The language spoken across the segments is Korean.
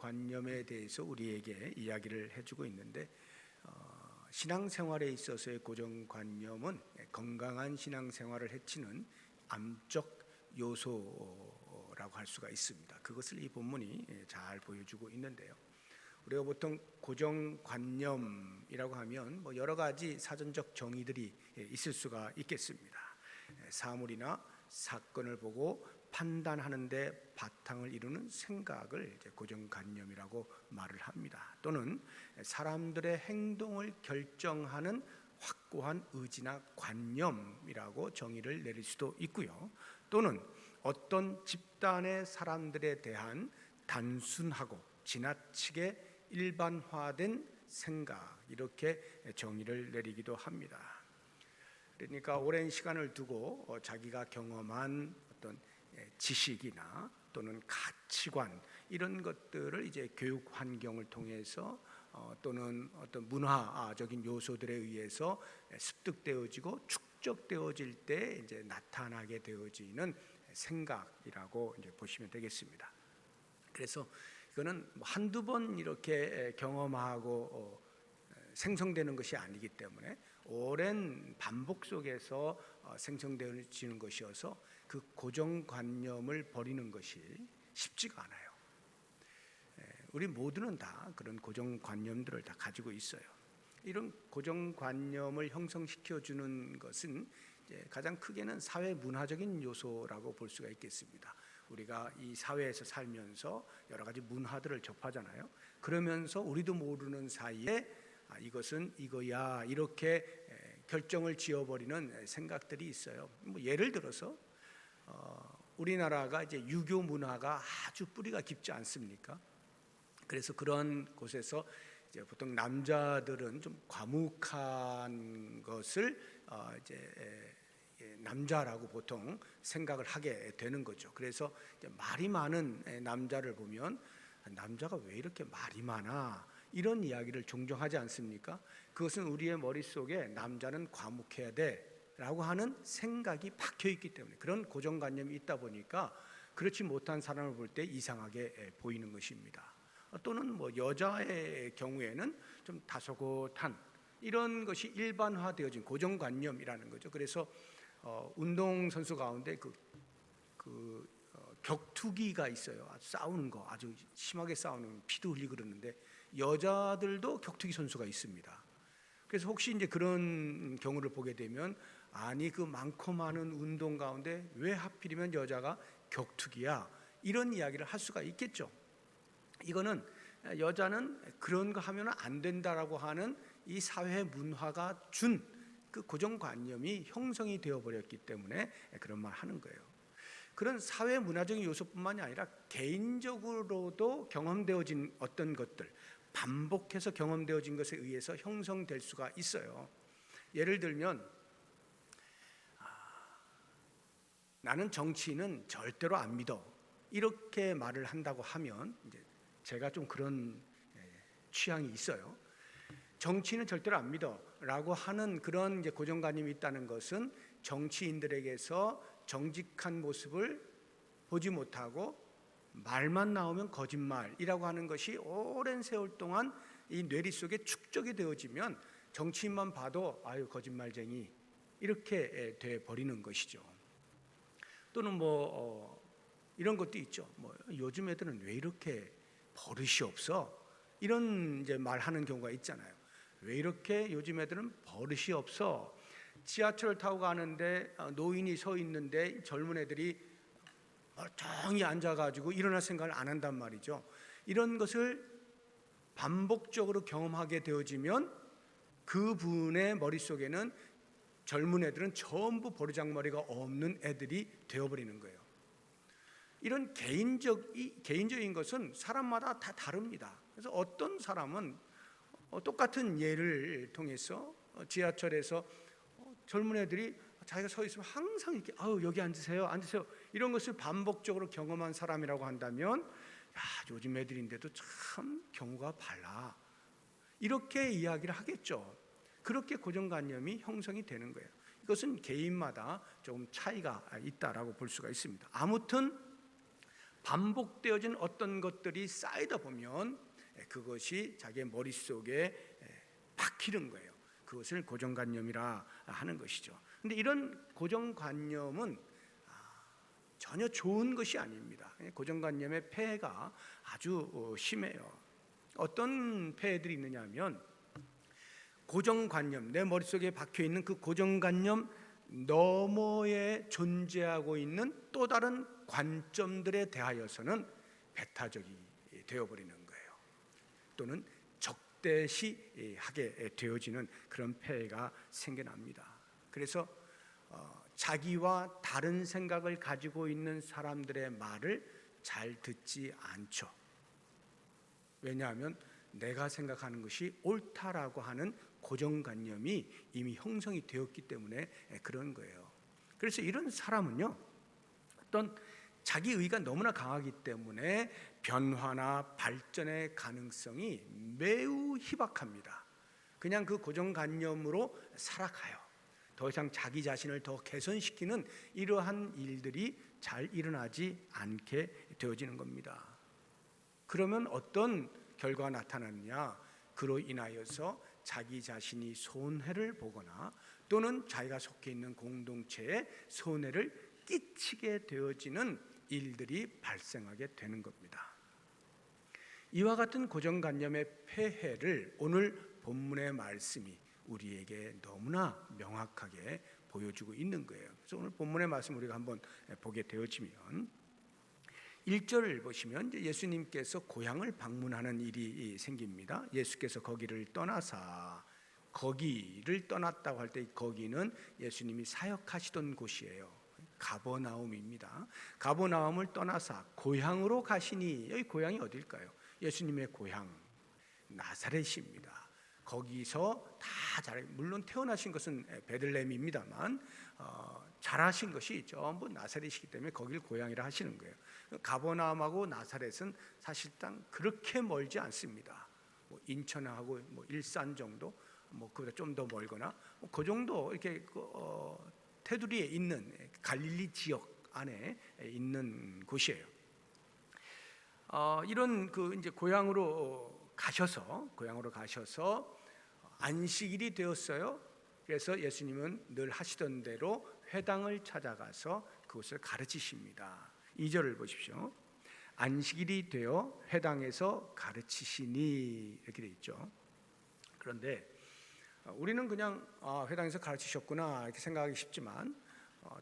고정관념에 대해서 우리에게 이야기를 해주고 있는데, 신앙생활에 있어서의 고정관념은 건강한 신앙생활을 해치는 암적 요소라고 할 수가 있습니다. 그것을 이 본문이 잘 보여주고 있는데요. 우리가 보통 고정관념이라고 하면 여러 가지 사전적 정의들이 있을 수가 있겠습니다. 사물이나 사건을 보고 판단하는데 바탕을 이루는 생각을 이제 고정관념이라고 말을 합니다. 또는 사람들의 행동을 결정하는 확고한 의지나 관념이라고 정의를 내릴 수도 있고요. 또는 어떤 집단의 사람들에 대한 단순하고 지나치게 일반화된 생각, 이렇게 정의를 내리기도 합니다. 그러니까 오랜 시간을 두고 자기가 경험한 어떤 지식이나 또는 가치관, 이런 것들을 이제 교육 환경을 통해서 또는 어떤 문화적인 요소들에 의해서 습득되어지고 축적되어질 때 이제 나타나게 되어지는 생각이라고 이제 보시면 되겠습니다. 그래서 이거는 한두 번 이렇게 경험하고 생성되는 것이 아니기 때문에 오랜 반복 속에서 생성되어지는 것이어서 그 고정관념을 버리는 것이 쉽지가 않아요. 우리 모두는 다 그런 고정관념들을 다 가지고 있어요. 이런 고정관념을 형성시켜주는 것은 이제 가장 크게는 사회 문화적인 요소라고 볼 수가 있겠습니다. 우리가 이 사회에서 살면서 여러 가지 문화들을 접하잖아요. 그러면서 우리도 모르는 사이에 이것은 이거야, 이렇게 결정을 지어버리는 생각들이 있어요. 예를 들어서 우리나라가 이제 유교 문화가 아주 뿌리가 깊지 않습니까? 그래서 그런 곳에서 이제 보통 남자들은 좀 과묵한 것을 이제 남자라고 보통 생각을 하게 되는 거죠. 그래서 이제 말이 많은 남자를 보면 남자가 왜 이렇게 말이 많아? 이런 이야기를 종종 하지 않습니까? 그것은 우리의 머릿속에 남자는 과묵해야 돼라고 하는 생각이 박혀 있기 때문에, 그런 고정관념이 있다 보니까 그렇지 못한 사람을 볼 때 이상하게 보이는 것입니다. 또는 여자의 경우에는 좀 다소곳한 이런 것이 일반화되어진 고정관념이라는 거죠. 그래서 운동선수 가운데 격투기가 있어요. 싸우는 거, 아주 심하게 싸우는, 피도 흘리고 그러는데 여자들도 격투기 선수가 있습니다. 그래서 혹시 이제 그런 경우를 보게 되면, 아니 그 많고 많은 운동 가운데 왜 하필이면 여자가 격투기야? 이런 이야기를 할 수가 있겠죠. 이거는 여자는 그런 거 하면 안 된다라고 하는 이 사회 문화가 준 그 고정관념이 형성이 되어버렸기 때문에 그런 말 하는 거예요. 그런 사회 문화적인 요소뿐만이 아니라 개인적으로도 경험되어진 어떤 것들, 반복해서 경험되어진 것에 의해서 형성될 수가 있어요. 예를 들면 나는 정치인은 절대로 안 믿어, 이렇게 말을 한다고 하면, 이제 제가 좀 그런 취향이 있어요. 정치인은 절대로 안 믿어라고 하는 그런 이제 고정관념이 있다는 것은 정치인들에게서 정직한 모습을 보지 못하고 말만 나오면 거짓말이라고 하는 것이 오랜 세월 동안 이 뇌리 속에 축적이 되어지면 정치인만 봐도 아유 거짓말쟁이, 이렇게 돼 버리는 것이죠. 또는 이런 것도 있죠. 요즘 애들은 왜 이렇게 버릇이 없어? 이런 이제 말하는 경우가 있잖아요. 왜 이렇게 요즘 애들은 버릇이 없어? 지하철을 타고 가는데 노인이 서 있는데 젊은 애들이 멀쩡히 앉아가지고 일어날 생각을 안 한단 말이죠. 이런 것을 반복적으로 경험하게 되어지면 그분의 머릿속에는 젊은 애들은 전부 버르장머리가 없는 애들이 되어버리는 거예요. 이런 개인적인 것은 사람마다 다 다릅니다. 그래서 어떤 사람은 똑같은 예를 통해서 지하철에서 젊은 애들이 자기가 서 있으면 항상 이렇게 여기 앉으세요, 앉으세요, 이런 것을 반복적으로 경험한 사람이라고 한다면, 야, 요즘 애들인데도 참 경우가 발라, 이렇게 이야기를 하겠죠. 그렇게 고정관념이 형성이 되는 거예요. 이것은 개인마다 조금 차이가 있다라고 볼 수가 있습니다. 아무튼 반복되어진 어떤 것들이 쌓이다 보면 그것이 자기의 머릿속에 박히는 거예요. 그것을 고정관념이라 하는 것이죠. 근데 이런 고정관념은 전혀 좋은 것이 아닙니다. 고정관념의 폐해가 아주 심해요. 어떤 폐해들이 있느냐 하면, 고정관념, 내 머릿속에 박혀있는 그 고정관념 너머에 존재하고 있는 또 다른 관점들에 대하여서는 배타적이 되어버리는 거예요. 또는 적대시하게 되어지는 그런 폐해가 생겨납니다. 그래서 자기와 다른 생각을 가지고 있는 사람들의 말을 잘 듣지 않죠. 왜냐하면 내가 생각하는 것이 옳다라고 하는 고정관념이 이미 형성이 되었기 때문에 그런 거예요. 그래서 이런 사람은요, 어떤 자기 의가 너무나 강하기 때문에 변화나 발전의 가능성이 매우 희박합니다. 그냥 그 고정관념으로 살아가요. 더 이상 자기 자신을 더 개선시키는 이러한 일들이 잘 일어나지 않게 되어지는 겁니다. 그러면 어떤 결과가 나타나느냐? 그로 인하여서 자기 자신이 손해를 보거나 또는 자기가 속해 있는 공동체에 손해를 끼치게 되어지는 일들이 발생하게 되는 겁니다. 이와 같은 고정관념의 폐해를 오늘 본문의 말씀이 우리에게 너무나 명확하게 보여주고 있는 거예요. 그래서 오늘 본문의 말씀 우리가 한번 보게 되어지면 1절을 보시면 예수님께서 고향을 방문하는 일이 생깁니다. 예수께서 거기를 떠나사, 거기를 떠났다고 할 때 거기는 예수님이 사역하시던 곳이에요. 가버나움입니다. 가버나움을 떠나사 고향으로 가시니, 여기 고향이 어딜까요? 예수님의 고향 나사렛입니다. 거기서 다 물론 태어나신 것은 베들레헴입니다만 자라신 것이 전부 나사렛이기 때문에 거길 고향이라 하시는 거예요. 가버나움하고 나사렛은 사실상 그렇게 멀지 않습니다. 인천하고 일산 정도, 그보다 좀 더 멀거나 그 정도 이렇게 테두리에 있는 갈릴리 지역 안에 있는 곳이에요. 이런 이제 고향으로 가셔서 안식일이 되었어요. 그래서 예수님은 늘 하시던 대로 회당을 찾아가서 그것을 가르치십니다. 2절을 보십시오. 안식일이 되어 회당에서 가르치시니, 이렇게 돼 있죠. 그런데 우리는 그냥 회당에서 가르치셨구나 이렇게 생각하기 쉽지만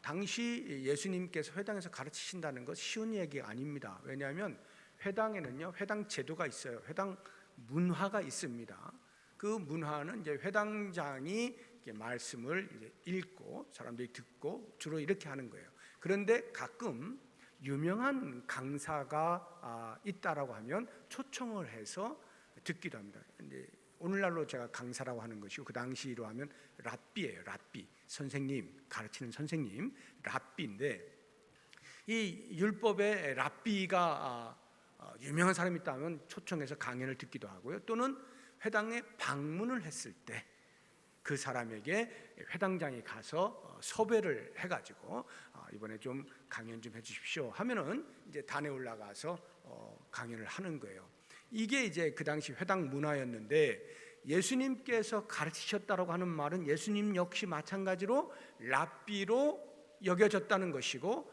당시 예수님께서 회당에서 가르치신다는 것 쉬운 얘기가 아닙니다. 왜냐하면 회당에는요, 회당 제도가 있어요. 회당 문화가 있습니다. 그 문화는 이제 회당장이 말씀을 이제 읽고 사람들이 듣고 주로 이렇게 하는 거예요. 그런데 가끔 유명한 강사가 있다라고 하면 초청을 해서 듣기도 합니다. 근데 오늘날로 제가 강사라고 하는 것이고 그 당시로 하면 랍비예요. 랍비, 선생님, 가르치는 선생님, 랍비인데 이 율법의 랍비가 유명한 사람이 있다면 초청해서 강연을 듣기도 하고요. 또는 회당에 방문을 했을 때 그 사람에게 회당장이 가서 섭외를 해가지고 이번에 좀 강연 좀 해주십시오 하면은 이제 단에 올라가서 강연을 하는 거예요. 이게 이제 그 당시 회당 문화였는데 예수님께서 가르치셨다라고 하는 말은 예수님 역시 마찬가지로 랍비로 여겨졌다는 것이고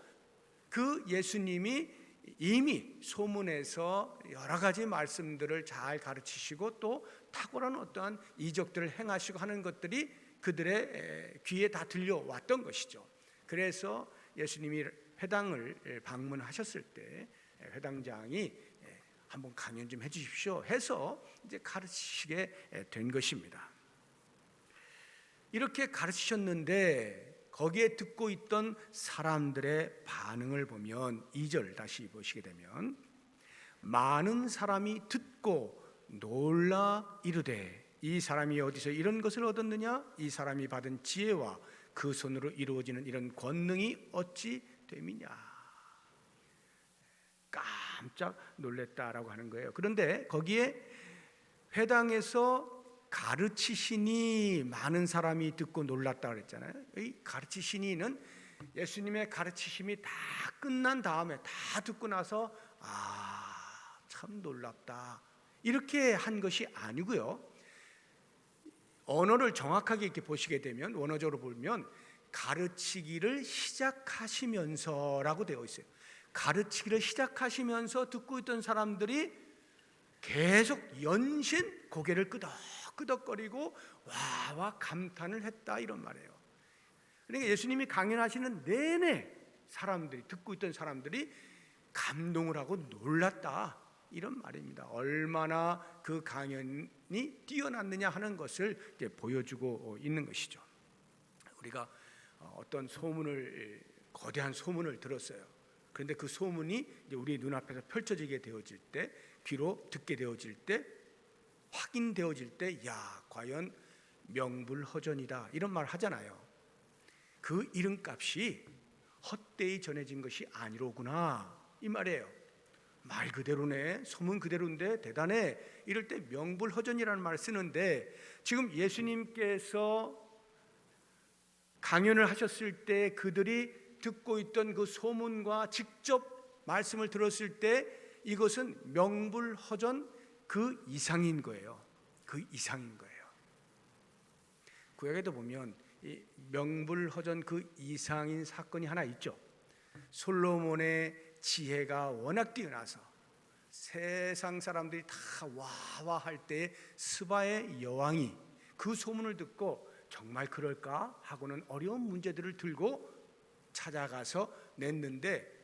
그 예수님이 이미 소문에서 여러 가지 말씀들을 잘 가르치시고 또 탁월한 어떠한 이적들을 행하시고 하는 것들이 그들의 귀에 다 들려왔던 것이죠. 그래서 예수님이 회당을 방문하셨을 때 회당장이 한번 강연 좀 해주십시오 해서 이제 가르치시게 된 것입니다. 이렇게 가르치셨는데 거기에 듣고 있던 사람들의 반응을 보면 2절 다시 보시게 되면 많은 사람이 듣고 놀라 이르되 이 사람이 어디서 이런 것을 얻었느냐? 이 사람이 받은 지혜와 그 손으로 이루어지는 이런 권능이 어찌 됨이냐? 깜짝 놀랬다라고 하는 거예요. 그런데 거기에 회당에서 가르치시니 많은 사람이 듣고 놀랐다 그랬잖아요. 이 가르치시니는 예수님의 가르치심이 다 끝난 다음에 다 듣고 나서 참 놀랍다 이렇게 한 것이 아니고요. 언어를 정확하게 이렇게 보시게 되면 원어적으로 보면 가르치기를 시작하시면서라고 되어 있어요. 가르치기를 시작하시면서 듣고 있던 사람들이 계속 연신 고개를 끄덕끄덕거리고 와와 감탄을 했다 이런 말이에요. 그러니까 예수님이 강연하시는 내내 사람들이 듣고 있던 사람들이 감동을 하고 놀랐다 이런 말입니다. 얼마나 그 강연이 뛰어났느냐 하는 것을 이제 보여주고 있는 것이죠. 우리가 어떤 거대한 소문을 들었어요. 그런데 그 소문이 이제 우리 눈앞에서 펼쳐지게 되어질 때, 귀로 듣게 되어질 때, 확인되어질 때, 과연 명불허전이다 이런 말 하잖아요. 그 이름값이 헛되이 전해진 것이 아니로구나 이 말이에요. 말 그대로네, 소문 그대로인데 대단해 이럴 때 명불허전이라는 말을 쓰는데, 지금 예수님께서 강연을 하셨을 때 그들이 듣고 있던 그 소문과 직접 말씀을 들었을 때 이것은 명불허전 그 이상인 거예요. 그 이상인 거예요. 구약에도 보면 이 명불허전 그 이상인 사건이 하나 있죠. 솔로몬의 지혜가 워낙 뛰어나서 세상 사람들이 다 와와 할 때 스바의 여왕이 그 소문을 듣고 정말 그럴까 하고는 어려운 문제들을 들고 찾아가서 냈는데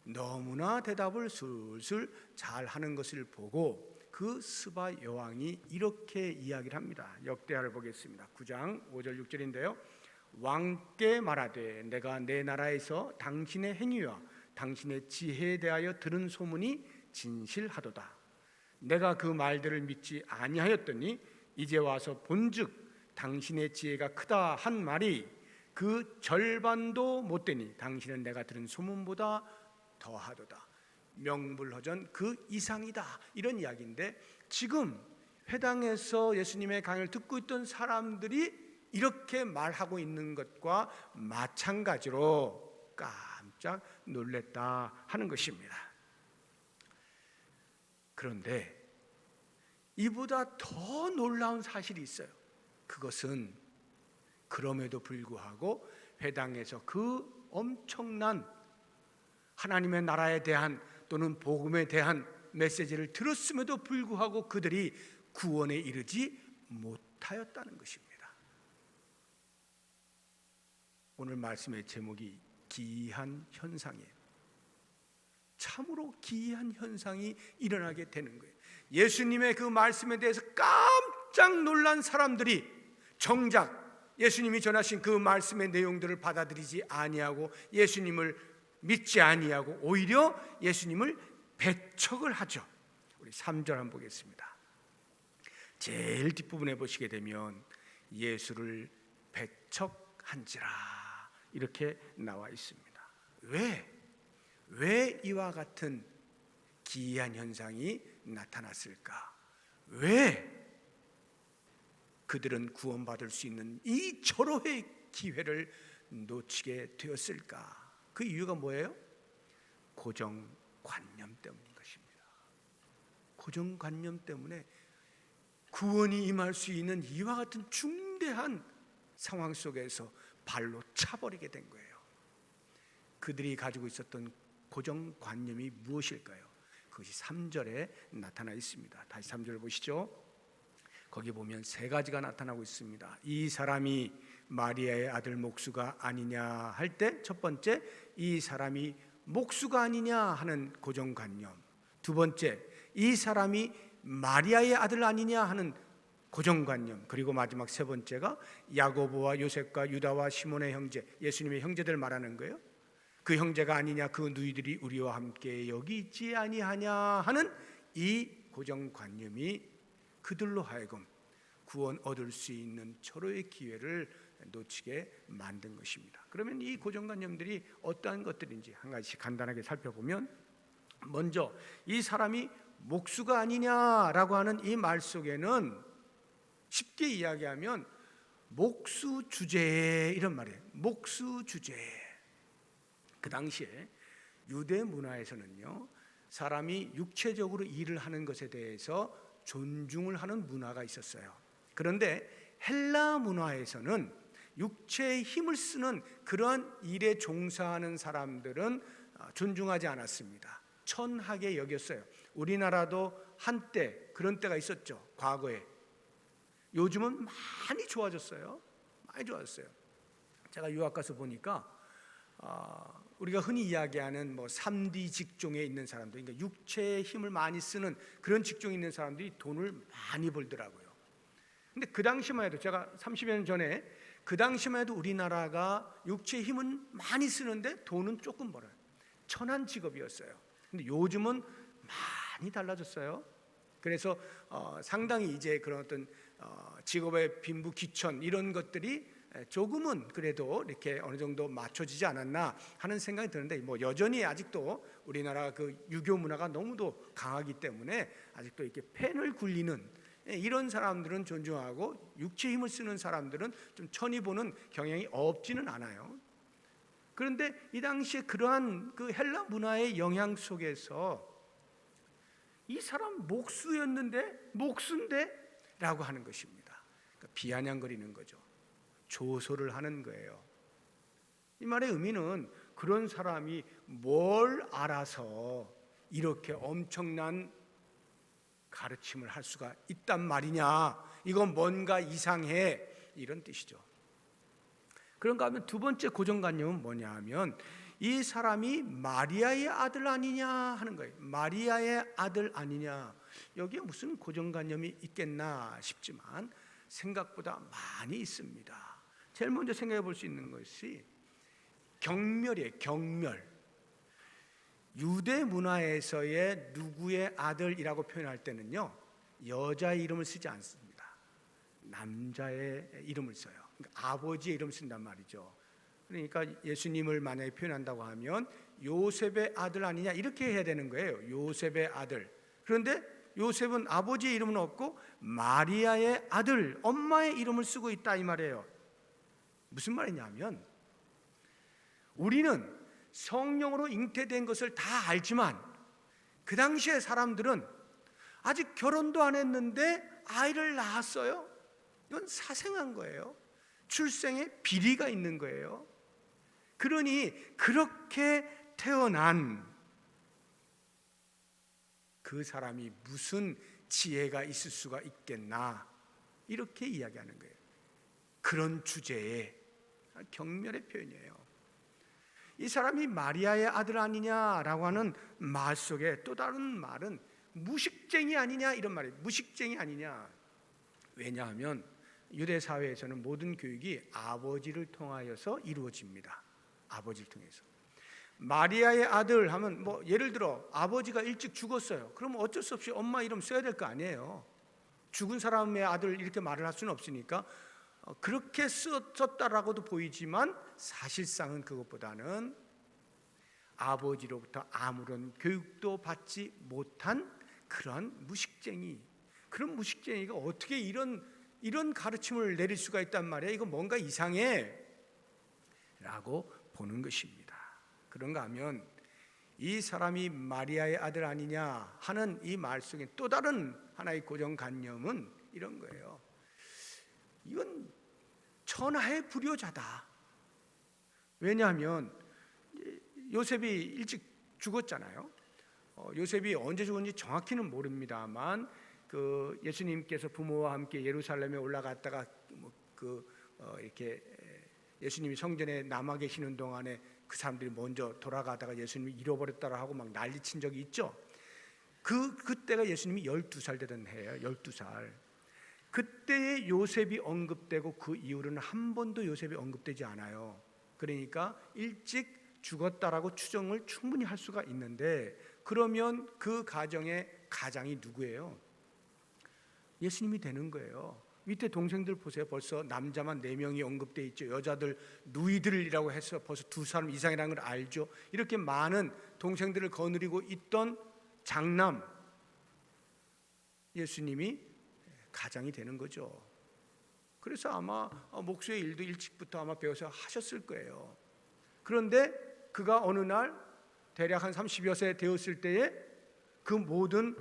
너무나 대답을 술술 잘하는 것을 보고 그 스바 여왕이 이렇게 이야기를 합니다. 역대하를 보겠습니다. 9장 5절 6절인데요. 왕께 말하되 내가 내 나라에서 당신의 행위와 당신의 지혜에 대하여 들은 소문이 진실하도다. 내가 그 말들을 믿지 아니하였더니 이제 와서 본즉 당신의 지혜가 크다 한 말이 그 절반도 못되니 당신은 내가 들은 소문보다 더하도다. 명불허전 그 이상이다 이런 이야기인데, 지금 회당에서 예수님의 강의를 듣고 있던 사람들이 이렇게 말하고 있는 것과 마찬가지로 깜짝 놀랐다 하는 것입니다. 그런데 이보다 더 놀라운 사실이 있어요. 그것은 그럼에도 불구하고 회당에서 그 엄청난 하나님의 나라에 대한 또는 복음에 대한 메시지를 들었음에도 불구하고 그들이 구원에 이르지 못하였다는 것입니다. 오늘 말씀의 제목이 기이한 현상이에요. 참으로 기이한 현상이 일어나게 되는 거예요. 예수님의 그 말씀에 대해서 깜짝 놀란 사람들이 정작 예수님이 전하신 그 말씀의 내용들을 받아들이지 아니하고 예수님을 믿지 아니하고 오히려 예수님을 배척을 하죠. 우리 3절 한번 보겠습니다. 제일 뒷부분에 보시게 되면 예수를 배척한지라 이렇게 나와 있습니다. 왜 이와 같은 기이한 현상이 나타났을까? 왜 그들은 구원받을 수 있는 이 절호의 기회를 놓치게 되었을까? 그 이유가 뭐예요? 고정관념 때문인 것입니다. 고정관념 때문에 구원이 임할 수 있는 이와 같은 중대한 상황 속에서 발로 차버리게 된 거예요. 그들이 가지고 있었던 고정관념이 무엇일까요? 그것이 3절에 나타나 있습니다. 다시 3절 보시죠. 거기 보면 세 가지가 나타나고 있습니다. 이 사람이 마리아의 아들 목수가 아니냐 할 때 첫 번째, 이 사람이 목수가 아니냐 하는 고정관념. 두 번째, 이 사람이 마리아의 아들 아니냐 하는 고정관념. 그리고 마지막 세 번째가 야고보와 요셉과 유다와 시몬의 형제, 예수님의 형제들 말하는 거예요. 그 형제가 아니냐, 그 누이들이 우리와 함께 여기 있지 아니하냐 하는 이 고정관념이 그들로 하여금 구원 얻을 수 있는 절호의 기회를 놓치게 만든 것입니다. 그러면 이 고정관념들이 어떠한 것들인지 한 가지씩 간단하게 살펴보면, 먼저 이 사람이 목수가 아니냐라고 하는 이 말 속에는 쉽게 이야기하면 목수 주제 이런 말이에요. 목수 주제. 그 당시에 유대 문화에서는요, 사람이 육체적으로 일을 하는 것에 대해서 존중을 하는 문화가 있었어요. 그런데 헬라 문화에서는 육체의 힘을 쓰는 그러한 일에 종사하는 사람들은 존중하지 않았습니다. 천하게 여겼어요. 우리나라도 한때 그런 때가 있었죠. 과거에. 요즘은 많이 좋아졌어요. 많이 좋아졌어요. 제가 유학 가서 보니까 우리가 흔히 이야기하는 3D 직종에 있는 사람들, 그러니까 육체의 힘을 많이 쓰는 그런 직종에 있는 사람들이 돈을 많이 벌더라고요. 근데 그 당시만 해도, 제가 30여 년 전에, 그 당시만 해도 우리나라가 육체의 힘은 많이 쓰는데 돈은 조금 벌어요. 천한 직업이었어요. 근데 요즘은 많이 달라졌어요. 그래서 상당히 이제 그런 어떤 직업의 빈부 귀천 이런 것들이 조금은 그래도 이렇게 어느 정도 맞춰지지 않았나 하는 생각이 드는데, 여전히 아직도 우리나라 그 유교 문화가 너무도 강하기 때문에 아직도 이렇게 펜을 굴리는 이런 사람들은 존중하고, 육체 힘을 쓰는 사람들은 좀 천히 보는 경향이 없지는 않아요. 그런데 이 당시에 그러한 그 헬라 문화의 영향 속에서 이 사람 목수인데 라고 하는 것입니다. 그러니까 비아냥거리는 거죠. 조소를 하는 거예요. 이 말의 의미는 그런 사람이 뭘 알아서 이렇게 엄청난 가르침을 할 수가 있단 말이냐, 이건 뭔가 이상해, 이런 뜻이죠. 그런가 하면 두 번째 고정관념은 뭐냐 하면, 이 사람이 마리아의 아들 아니냐 하는 거예요. 마리아의 아들 아니냐, 여기에 무슨 고정관념이 있겠나 싶지만 생각보다 많이 있습니다. 제일 먼저 생각해 볼 수 있는 것이 경멸이에요. 경멸. 유대 문화에서의 누구의 아들이라고 표현할 때는요, 여자의 이름을 쓰지 않습니다. 남자의 이름을 써요. 그러니까 아버지의 이름을 쓴단 말이죠. 그러니까 예수님을 만약에 표현한다고 하면 요셉의 아들 아니냐, 이렇게 해야 되는 거예요. 요셉의 아들. 그런데 요셉은 아버지의 이름은 없고 마리아의 아들, 엄마의 이름을 쓰고 있다, 이 말이에요. 무슨 말이냐면, 우리는 성령으로 잉태된 것을 다 알지만 그 당시에 사람들은 아직 결혼도 안 했는데 아이를 낳았어요. 이건 사생한 거예요. 출생에 비리가 있는 거예요. 그러니 그렇게 태어난 그 사람이 무슨 지혜가 있을 수가 있겠나, 이렇게 이야기하는 거예요. 그런 주제에 경멸의 표현이에요. 이 사람이 마리아의 아들 아니냐라고 하는 말 속에 또 다른 말은 무식쟁이 아니냐, 이런 말이에요. 무식쟁이 아니냐. 왜냐하면 유대 사회에서는 모든 교육이 아버지를 통하여서 이루어집니다. 아버지를 통해서. 마리아의 아들 하면 예를 들어 아버지가 일찍 죽었어요. 그러면 어쩔 수 없이 엄마 이름 써야 될 거 아니에요. 죽은 사람의 아들 이렇게 말을 할 수는 없으니까 그렇게 썼다라고도 보이지만 사실상은 그것보다는 아버지로부터 아무런 교육도 받지 못한 그런 무식쟁이, 그런 무식쟁이가 어떻게 이런 가르침을 내릴 수가 있단 말이야. 이거 뭔가 이상해 라고 보는 것입니다. 그런가 하면 이 사람이 마리아의 아들 아니냐 하는 이 말 속에 또 다른 하나의 고정관념은 이런 거예요. 이건 천하의 불효자다. 왜냐하면 요셉이 일찍 죽었잖아요. 요셉이 언제 죽었는지 정확히는 모릅니다만 그 예수님께서 부모와 함께 예루살렘에 올라갔다가 이렇게 예수님이 성전에 남아 계시는 동안에 그 사람들이 먼저 돌아가다가 예수님이 잃어버렸다고 하고 막 난리친 적이 있죠. 그때가 예수님이 12살 되던 해예요. 12살. 그때의 요셉이 언급되고 그 이후로는 한 번도 요셉이 언급되지 않아요. 그러니까 일찍 죽었다라고 추정을 충분히 할 수가 있는데, 그러면 그 가정의 가장이 누구예요? 예수님이 되는 거예요. 밑에 동생들 보세요. 벌써 남자만 4명이 언급되어 있죠. 여자들 누이들이라고 해서 벌써 2사람 이상이라는 걸 알죠. 이렇게 많은 동생들을 거느리고 있던 장남 예수님이 가장이 되는 거죠. 그래서 아마 목수의 일도 일찍부터 아마 배워서 하셨을 거예요. 그런데 그가 어느 날 대략 한 30여 세 되었을 때에 그 모든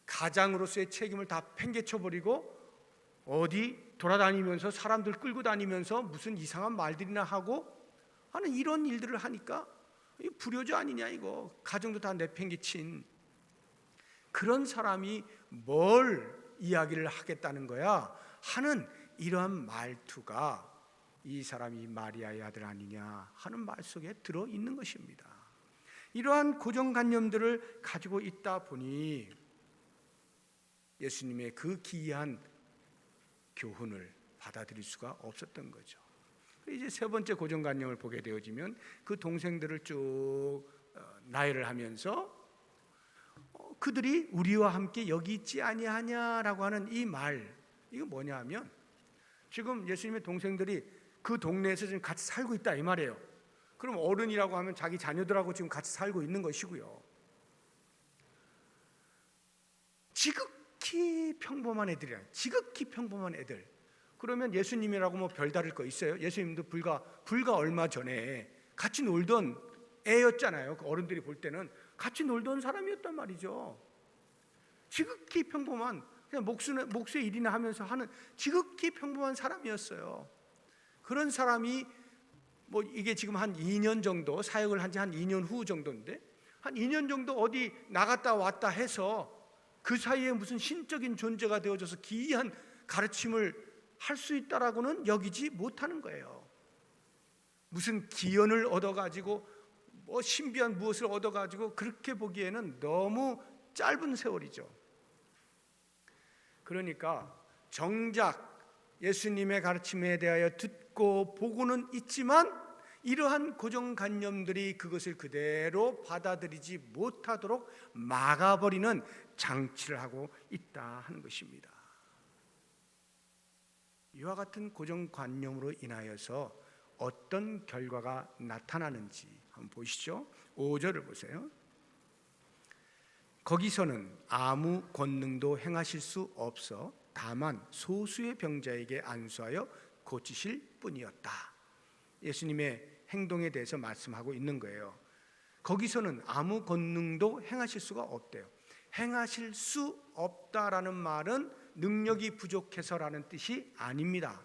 가장으로서의 책임을 다 팽개쳐버리고 어디 돌아다니면서 사람들 끌고 다니면서 무슨 이상한 말들이나 하고 하는 이런 일들을 하니까 불효자 아니냐, 이거 가정도 다 내팽개친 그런 사람이 뭘 이야기를 하겠다는 거야 하는 이러한 말투가 이 사람이 마리아의 아들 아니냐 하는 말 속에 들어있는 것입니다. 이러한 고정관념들을 가지고 있다 보니 예수님의 그 기이한 교훈을 받아들일 수가 없었던 거죠. 이제 세 번째 고정관념을 보게 되어지면 그 동생들을 쭉 나열을 하면서 그들이 우리와 함께 여기 있지 아니하냐라고 하는 이 말, 이거 뭐냐 하면 지금 예수님의 동생들이 그 동네에서 지금 같이 살고 있다 이 말이에요. 그럼 어른이라고 하면 자기 자녀들하고 지금 같이 살고 있는 것이고요. 지극히 평범한 애들이야. 지극히 평범한 애들. 그러면 예수님이라고 뭐 별다를 거 있어요? 예수님도 불과 얼마 전에 같이 놀던 애였잖아요. 그 어른들이 볼 때는 같이 놀던 사람이었단 말이죠. 지극히 평범한, 그냥 목수의 일이나 하면서 하는 지극히 평범한 사람이었어요. 그런 사람이 뭐 이게 지금 한 2년 정도 사역을 한 지 한 2년 후 정도인데 한 2년 정도 어디 나갔다 왔다 해서 그 사이에 무슨 신적인 존재가 되어져서 기이한 가르침을 할 수 있다라고는 여기지 못하는 거예요. 무슨 기연을 얻어가지고 뭐 신비한 무엇을 얻어가지고 그렇게 보기에는 너무 짧은 세월이죠. 그러니까 정작 예수님의 가르침에 대하여 듣고 보고는 있지만 이러한 고정관념들이 그것을 그대로 받아들이지 못하도록 막아버리는 장치를 하고 있다 하는 것입니다. 이와 같은 고정관념으로 인하여서 어떤 결과가 나타나는지 한번 보시죠. 5절을 보세요. 거기서는 아무 권능도 행하실 수 없어 다만 소수의 병자에게 안수하여 고치실 뿐이었다. 예수님의 행동에 대해서 말씀하고 있는 거예요. 거기서는 아무 권능도 행하실 수가 없대요. 행하실 수 없다라는 말은 능력이 부족해서라는 뜻이 아닙니다.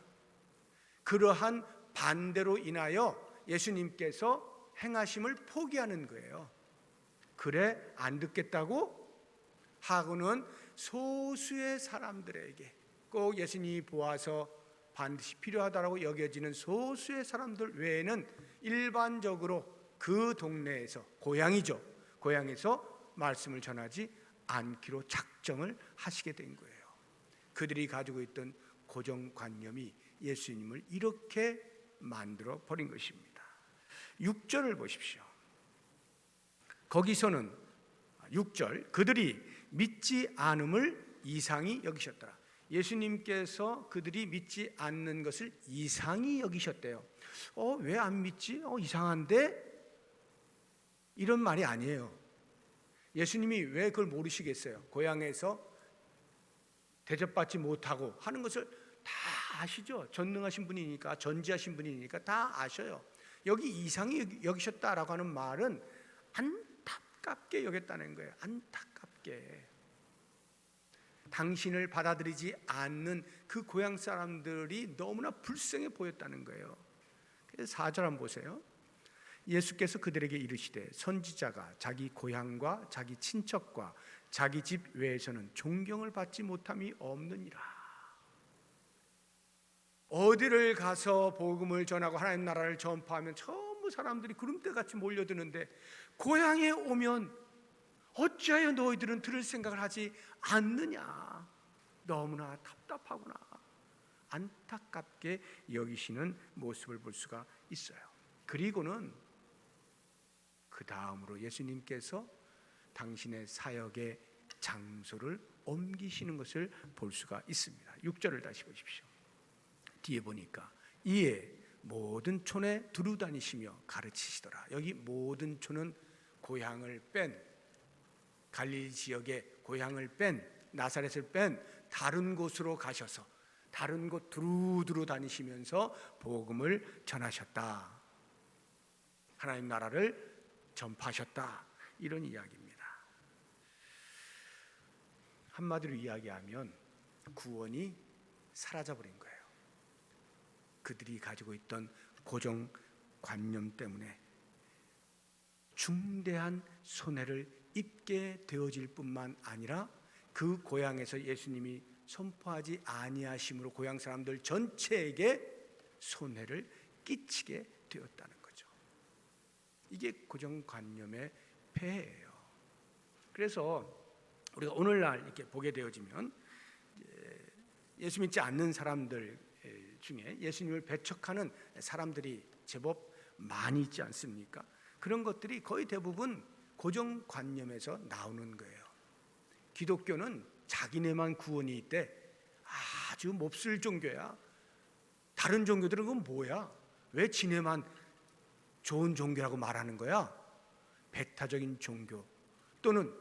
그러한 반대로 인하여 예수님께서 행하심을 포기하는 거예요. 그래 안 듣겠다고 하고는 소수의 사람들에게, 꼭 예수님이 보아서 반드시 필요하다고 여겨지는 소수의 사람들 외에는 일반적으로 그 동네에서 고향에서 말씀을 전하지 않기로 작정을 하시게 된 거예요. 그들이 가지고 있던 고정관념이 예수님을 이렇게 만들어 버린 것입니다. 6절을 보십시오. 거기서는 6절 그들이 믿지 않음을 이상히 여기셨더라. 예수님께서 그들이 믿지 않는 것을 이상히 여기셨대요. 왜 안 믿지? 이상한데? 이런 말이 아니에요. 예수님이 왜 그걸 모르시겠어요? 고향에서 대접받지 못하고 하는 것을 다 아시죠. 전능하신 분이니까, 전지하신 분이니까 다 아셔요. 여기 이상히 여기셨다라고 하는 말은 안타깝게 여겼다는 거예요. 안타깝게. 당신을 받아들이지 않는 그 고향 사람들이 너무나 불쌍해 보였다는 거예요. 그래서 4절 한번 보세요. 예수께서 그들에게 이르시되 선지자가 자기 고향과 자기 친척과 자기 집 외에서는 존경을 받지 못함이 없느니라. 어디를 가서 복음을 전하고 하나님 나라를 전파하면 전부 사람들이 구름대같이 몰려드는데 고향에 오면 어찌하여 너희들은 들을 생각을 하지 않느냐. 너무나 답답하구나. 안타깝게 여기시는 모습을 볼 수가 있어요. 그리고는 그 다음으로 예수님께서 당신의 사역의 장소를 옮기시는 것을 볼 수가 있습니다. 6절을 다시 보십시오. 뒤에 보니까 이에 모든 촌에 두루 다니시며 가르치시더라. 여기 모든 촌은 고향을 뺀, 갈릴리 지역의 고향을 뺀, 나사렛을 뺀 다른 곳으로 가셔서 다른 곳 두루두루 다니시면서 복음을 전하셨다. 하나님 나라를 전파하셨다, 이런 이야기입니다. 한마디로 이야기하면 구원이 사라져버린 거예요. 그들이 가지고 있던 고정관념 때문에 중대한 손해를 입게 되어질 뿐만 아니라 그 고향에서 예수님이 선포하지 아니하심으로 고향 사람들 전체에게 손해를 끼치게 되었다는 거죠. 이게 고정관념의 폐해예요. 그래서 우리가 오늘날 이렇게 보게 되어지면 예수 믿지 않는 사람들 중에 예수님을 배척하는 사람들이 제법 많이 있지 않습니까? 그런 것들이 거의 대부분 고정관념에서 나오는 거예요. 기독교는 자기네만 구원이 있대. 아주 몹쓸 종교야. 다른 종교들은 그건 뭐야? 왜 지네만 좋은 종교라고 말하는 거야? 배타적인 종교. 또는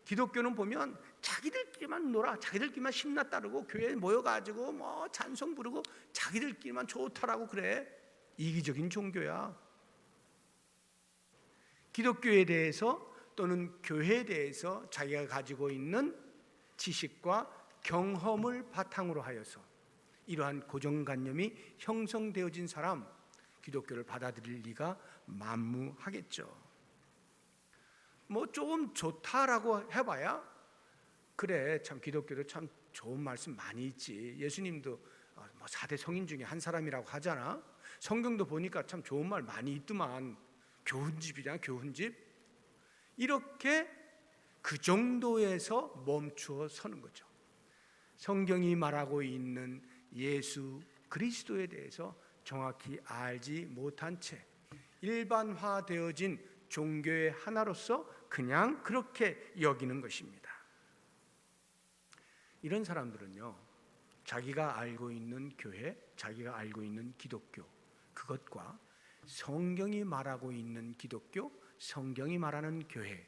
기독교는 보면 자기들끼리만 놀아, 자기들끼리만 신나 따르고 교회에 모여가지고 뭐 찬송 부르고 자기들끼리만 좋다라고 그래. 이기적인 종교야. 기독교에 대해서 또는 교회에 대해서 자기가 가지고 있는 지식과 경험을 바탕으로 하여서 이러한 고정관념이 형성되어진 사람, 기독교를 받아들일 리가 만무하겠죠. 뭐 조금 좋다라고 해봐야 그래, 참 기독교도 참 좋은 말씀 많이 있지. 예수님도 뭐 4대 성인 중에 한 사람이라고 하잖아. 성경도 보니까 참 좋은 말 많이 있더만. 교훈집이잖아, 교훈집. 이렇게 그 정도에서 멈추어 서는 거죠. 성경이 말하고 있는 예수 그리스도에 대해서 정확히 알지 못한 채 일반화되어진 종교의 하나로서 그냥 그렇게 여기는 것입니다. 이런 사람들은요, 자기가 알고 있는 교회, 자기가 알고 있는 기독교, 그것과 성경이 말하고 있는 기독교, 성경이 말하는 교회,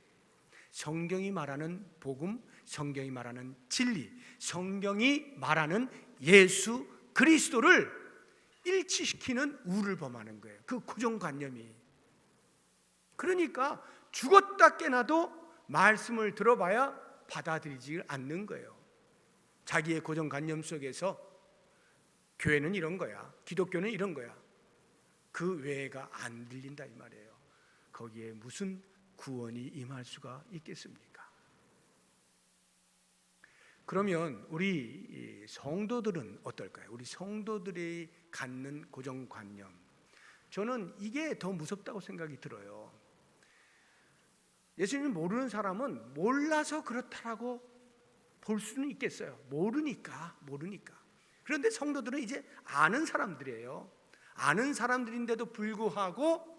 성경이 말하는 복음, 성경이 말하는 진리, 성경이 말하는 예수 그리스도를 일치시키는 우를 범하는 거예요. 그 고정관념이. 그러니까 죽었다 깨나도 말씀을 들어봐야 받아들이지 않는 거예요. 자기의 고정관념 속에서 교회는 이런 거야, 기독교는 이런 거야, 그 외가 안 들린다 이 말이에요. 거기에 무슨 구원이 임할 수가 있겠습니까? 그러면 우리 성도들은 어떨까요? 우리 성도들이 갖는 고정관념, 저는 이게 더 무섭다고 생각이 들어요. 예수님을 모르는 사람은 몰라서 그렇다라고 볼 수는 있겠어요. 모르니까. 그런데 성도들은 이제 아는 사람들이에요. 아는 사람들인데도 불구하고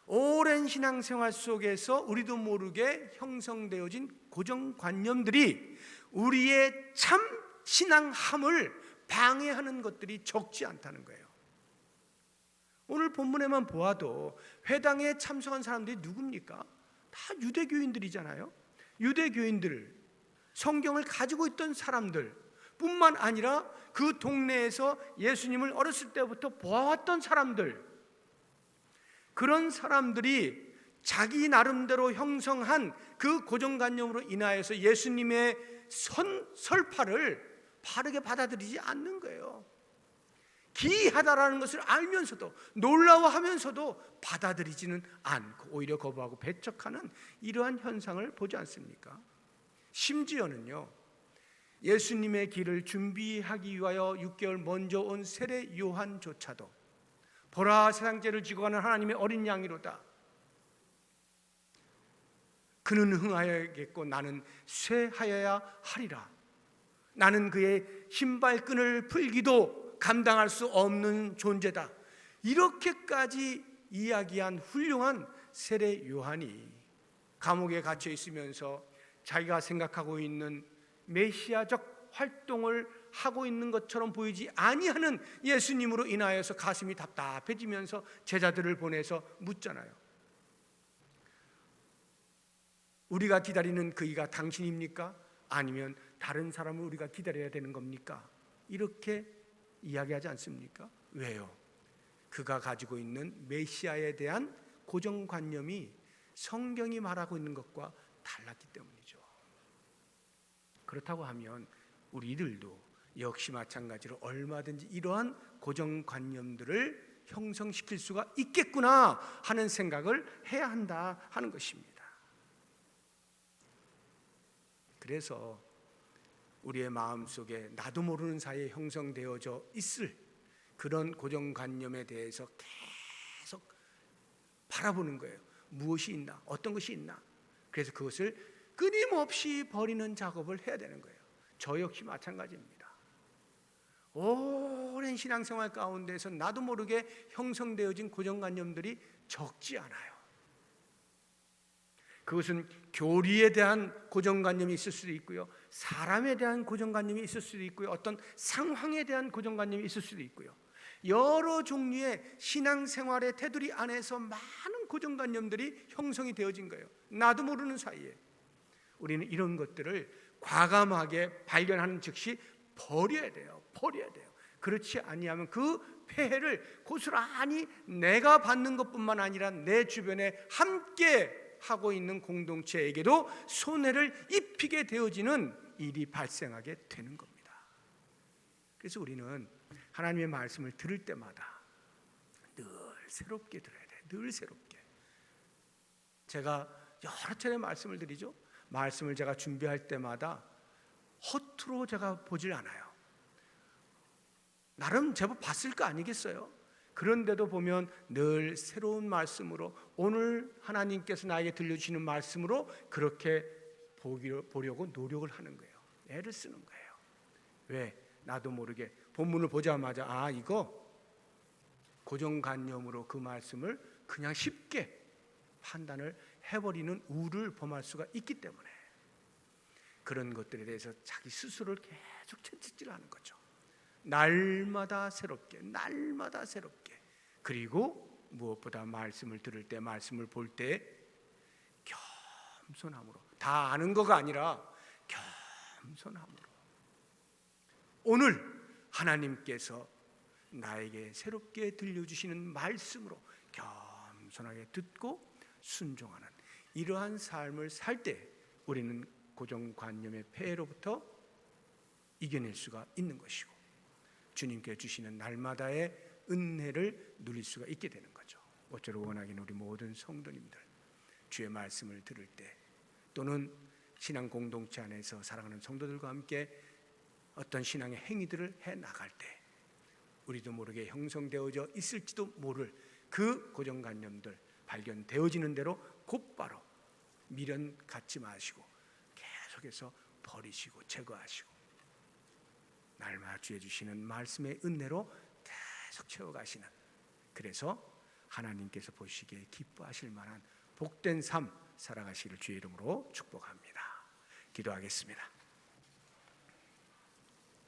오랜 신앙생활 속에서 우리도 모르게 형성되어진 고정관념들이 우리의 참 신앙함을 방해하는 것들이 적지 않다는 거예요. 오늘 본문에만 보아도 회당에 참석한 사람들이 누굽니까? 다 유대교인들이잖아요. 유대교인들, 성경을 가지고 있던 사람들 뿐만 아니라 그 동네에서 예수님을 어렸을 때부터 보아왔던 사람들, 그런 사람들이 자기 나름대로 형성한 그 고정관념으로 인하여서 예수님의 설파를 바르게 받아들이지 않는 거예요. 기이하다라는 것을 알면서도 놀라워하면서도 받아들이지는 않고 오히려 거부하고 배척하는 이러한 현상을 보지 않습니까? 심지어는요, 예수님의 길을 준비하기 위하여 6개월 먼저 온 세례 요한조차도 보라, 세상 죄를 지고 가는 하나님의 어린 양이로다. 그는 흥하여야겠고 나는 쇠하여야 하리라. 나는 그의 신발끈을 풀기도 감당할 수 없는 존재다. 이렇게까지 이야기한 훌륭한 세례 요한이 감옥에 갇혀 있으면서 자기가 생각하고 있는 메시아적 활동을 하고 있는 것처럼 보이지 아니하는 예수님으로 인하여서 가슴이 답답해지면서 제자들을 보내서 묻잖아요. 우리가 기다리는 그 이가 당신입니까? 아니면 다른 사람을 우리가 기다려야 되는 겁니까? 이렇게 이야기하지 않습니까? 왜요? 그가 가지고 있는 메시아에 대한 고정관념이 성경이 말하고 있는 것과 달랐기 때문이죠. 그렇다고 하면 우리들도 역시 마찬가지로 얼마든지 이러한 고정관념들을 형성시킬 수가 있겠구나 하는 생각을 해야 한다 하는 것입니다. 그래서 우리의 마음속에 나도 모르는 사이에 형성되어져 있을 그런 고정관념에 대해서 계속 바라보는 거예요. 무엇이 있나? 어떤 것이 있나? 그래서 그것을 끊임없이 버리는 작업을 해야 되는 거예요. 저 역시 마찬가지입니다. 오랜 신앙생활 가운데서 나도 모르게 형성되어진 고정관념들이 적지 않아요. 그것은 교리에 대한 고정관념이 있을 수도 있고요, 사람에 대한 고정관념이 있을 수도 있고요, 어떤 상황에 대한 고정관념이 있을 수도 있고요, 여러 종류의 신앙생활의 테두리 안에서 많은 고정관념들이 형성이 되어진 거예요. 나도 모르는 사이에 우리는 이런 것들을 과감하게 발견하는 즉시 버려야 돼요. 그렇지 아니하면 그 폐해를 고스란히 내가 받는 것뿐만 아니라 내 주변에 함께 하고 있는 공동체에게도 손해를 입히게 되어지는 일이 발생하게 되는 겁니다. 그래서 우리는 하나님의 말씀을 들을 때마다 늘 새롭게 들어야 돼요. 늘 새롭게. 제가 여러 차례 말씀을 드리죠. 말씀을 제가 준비할 때마다 허투루 제가 보질 않아요. 나름 제법 봤을 거 아니겠어요? 그런데도 보면 늘 새로운 말씀으로, 오늘 하나님께서 나에게 들려주시는 말씀으로 그렇게 보려고 노력을 하는 거예요. 애를 쓰는 거예요. 왜? 나도 모르게 본문을 보자마자 이거 고정관념으로 그 말씀을 그냥 쉽게 판단을 해버리는 우를 범할 수가 있기 때문에 그런 것들에 대해서 자기 스스로를 계속 채찍질하는 거죠. 날마다 새롭게, 그리고 무엇보다 말씀을 들을 때, 말씀을 볼 때 겸손함으로, 다 아는 거가 아니라 겸손함으로, 오늘 하나님께서 나에게 새롭게 들려주시는 말씀으로 겸손하게 듣고 순종하는 이러한 삶을 살 때 우리는 고정관념의 폐해로부터 이겨낼 수가 있는 것이고 주님께 주시는 날마다의 은혜를 누릴 수가 있게 되는 거죠. 모쪼록 원하기는 우리 모든 성도님들 주의 말씀을 들을 때, 또는 신앙 공동체 안에서 사랑하는 성도들과 함께 어떤 신앙의 행위들을 해 나갈 때 우리도 모르게 형성되어져 있을지도 모를 그 고정관념들 발견되어지는 대로 곧바로 미련 갖지 마시고 계속해서 버리시고 제거하시고 날마다 주의 주시는 말씀의 은혜로 계속 채워가시는, 그래서 하나님께서 보시기에 기뻐하실 만한 복된 삶 살아가시기를 주의 이름으로 축복합니다. 기도하겠습니다.